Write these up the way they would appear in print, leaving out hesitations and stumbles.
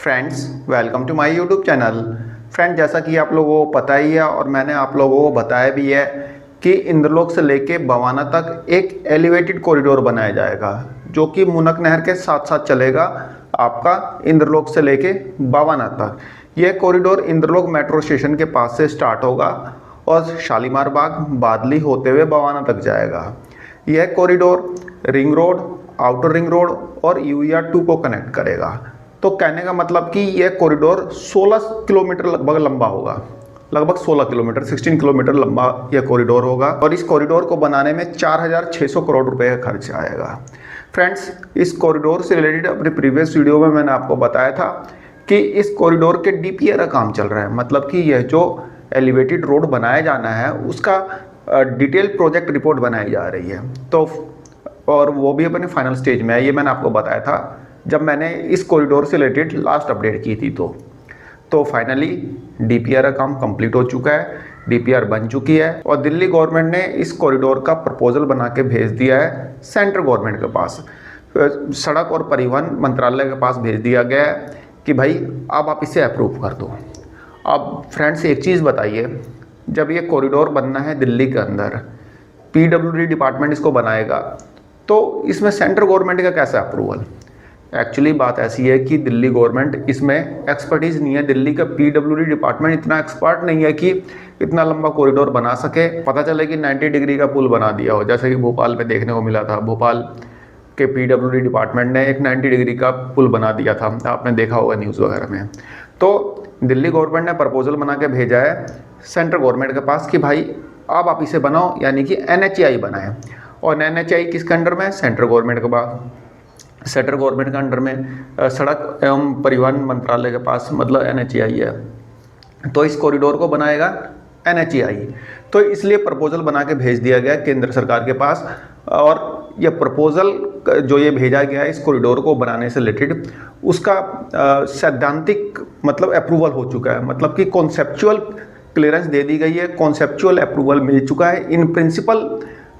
Friends, welcome to my YouTube channel. Friend, जैसा कि आप लोगों को पता ही है और मैंने आप लोगों को बताया भी है कि इंद्रलोक से लेके बवाना तक एक एलिवेटेड कॉरिडोर बनाया जाएगा जो कि मुनक नहर के साथ साथ चलेगा आपका इंद्रलोक से लेके बवाना तक। यह कॉरिडोर इंद्रलोक मेट्रो स्टेशन के पास से स्टार्ट होगा और शालीमार बाग, बादली होते हुए बवाना तक जाएगा। यह corridor ring road, outer ring road और यूईआर 2 को कनेक्ट करेगा। तो कहने का मतलब कि यह कॉरिडोर 16 किलोमीटर लगभग लंबा होगा, लगभग 16 किलोमीटर 16 किलोमीटर लंबा यह कॉरिडोर होगा और इस कॉरिडोर को बनाने में 4600 करोड़ रुपए का खर्च आएगा। फ्रेंड्स, इस कॉरिडोर से रिलेटेड अपने प्रीवियस वीडियो में मैंने आपको बताया था कि इस कॉरिडोर के डीपीआर का काम चल रहा है, मतलब कि यह जो एलिवेटेड रोड बनाया जाना है उसका डिटेल प्रोजेक्ट रिपोर्ट बनाई जा रही है। तो और वो भी अपने फाइनल स्टेज में है। ये मैंने आपको बताया था जब मैंने इस कॉरिडोर से रिलेटेड लास्ट अपडेट की थी। तो फाइनली डीपीआर का काम कंप्लीट हो चुका है, डीपीआर बन चुकी है और दिल्ली गवर्नमेंट ने इस कॉरिडोर का प्रपोजल बना के भेज दिया है सेंट्रल गवर्नमेंट के पास, सड़क और परिवहन मंत्रालय के पास भेज दिया गया है कि भाई अब आप इसे अप्रूव कर दो। अब फ्रेंड्स, एक चीज़ बताइए, जब ये कॉरिडोर बनना है दिल्ली के अंदर, पीडब्ल्यूडी डिपार्टमेंट इसको बनाएगा, तो इसमें सेंट्रल गवर्नमेंट का कैसा अप्रूवल? एक्चुअली बात ऐसी है कि दिल्ली गवर्नमेंट इसमें एक्सपर्टीज़ नहीं है। दिल्ली का पीडब्ल्यूडी डिपार्टमेंट इतना एक्सपर्ट नहीं है कि इतना लंबा कॉरिडोर बना सके। पता चले कि 90 डिग्री का पुल बना दिया हो, जैसे कि भोपाल में देखने को मिला था। भोपाल के पीडब्ल्यूडी डिपार्टमेंट ने एक 90 डिग्री का पुल बना दिया था, आपने देखा होगा न्यूज़ वगैरह में। तो दिल्ली गवर्नमेंट ने प्रपोजल बना के भेजा है सेंट्रल गवर्नमेंट के पास कि भाई अब आप इसे बनाओ, यानी कि NHAI बनाए। और NHAI किसके अंडर में? सेंट्रल गवर्नमेंट के पास, सेंट्रल गवर्नमेंट के अंडर में सड़क एवं परिवहन मंत्रालय के पास, मतलब NHAI है। तो इस कॉरिडोर को बनाएगा NHAI। तो इसलिए प्रपोजल बना के भेज दिया गया केंद्र सरकार के पास और यह प्रपोजल जो ये भेजा गया है इस कॉरिडोर को बनाने से रिलेटेड, उसका सैद्धांतिक मतलब अप्रूवल हो चुका है, मतलब कि कॉन्सेप्चुअल क्लियरेंस दे दी गई है, कॉन्सेप्चुअल अप्रूवल मिल चुका है, इन प्रिंसिपल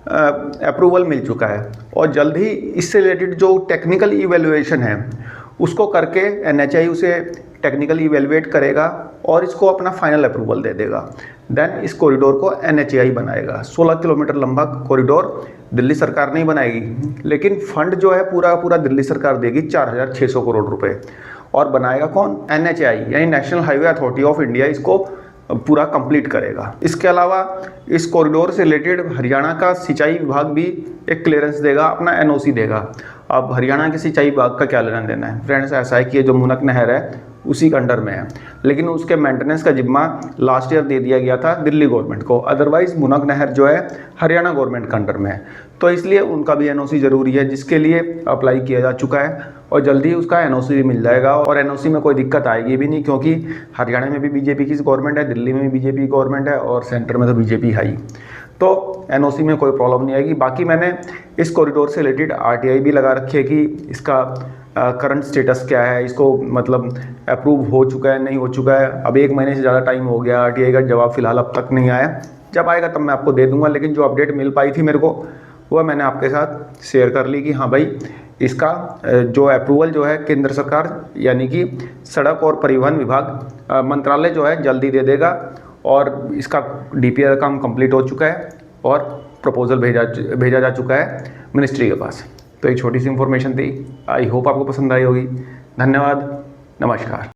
अप्रूवल मिल चुका है। और जल्द ही इससे रिलेटेड जो टेक्निकल इवेल्युएशन है उसको करके NHAI उसे टेक्निकल इवेल्युएट करेगा और इसको अपना फाइनल अप्रूवल दे देगा। देन इस कॉरिडोर को NHAI बनाएगा। 16 किलोमीटर लंबा कॉरिडोर दिल्ली सरकार नहीं बनाएगी, लेकिन फंड जो है पूरा पूरा दिल्ली सरकार देगी, 4600 करोड़ रुपए। और बनाएगा कौन? NHAI, यानी national highway authority of India इसको पूरा कंप्लीट करेगा। इसके अलावा इस कॉरिडोर से रिलेटेड हरियाणा का सिंचाई विभाग भी एक क्लियरेंस देगा, अपना NOC देगा। अब हरियाणा के सिंचाई विभाग का क्या लेना देना है? फ्रेंड्स, ऐसा है कि ये जो मुनक नहर है उसी के अंडर में है, लेकिन उसके मेंटेनेंस का जिम्मा लास्ट ईयर दे दिया गया था दिल्ली गवर्नमेंट को। अदरवाइज मुनक नहर जो है हरियाणा गवर्नमेंट के अंडर में है, तो इसलिए उनका भी NOC ज़रूरी है, जिसके लिए अप्लाई किया जा चुका है और जल्दी उसका NOC भी मिल जाएगा। और NOC में कोई दिक्कत आएगी भी नहीं, क्योंकि हरियाणा में भी बीजेपी की गवर्नमेंट है, दिल्ली में भी बीजेपी गवर्नमेंट है और सेंटर में तो बीजेपी है ही, तो NOC में कोई प्रॉब्लम नहीं आएगी। बाकी मैंने इस कॉरिडोर से रिलेटेड RTI भी लगा रखी है कि इसका करंट स्टेटस क्या है, इसको मतलब अप्रूव हो चुका है नहीं हो चुका है। अब 1 महीने से ज़्यादा टाइम हो गया, RTI का जवाब फिलहाल अब तक नहीं आया, जब आएगा तब मैं आपको दे दूंगा। लेकिन जो अपडेट मिल पाई थी मेरे को वह मैंने आपके साथ शेयर कर ली कि हाँ भाई, इसका जो अप्रूवल जो है केंद्र सरकार यानी कि सड़क और परिवहन विभाग मंत्रालय जो है जल्दी दे देगा और इसका डीपीआर काम कंप्लीट हो चुका है और प्रपोजल भेजा जा चुका है मिनिस्ट्री के पास। तो एक छोटी सी इन्फॉर्मेशन थी, आई होप आपको पसंद आई होगी। धन्यवाद, नमस्कार।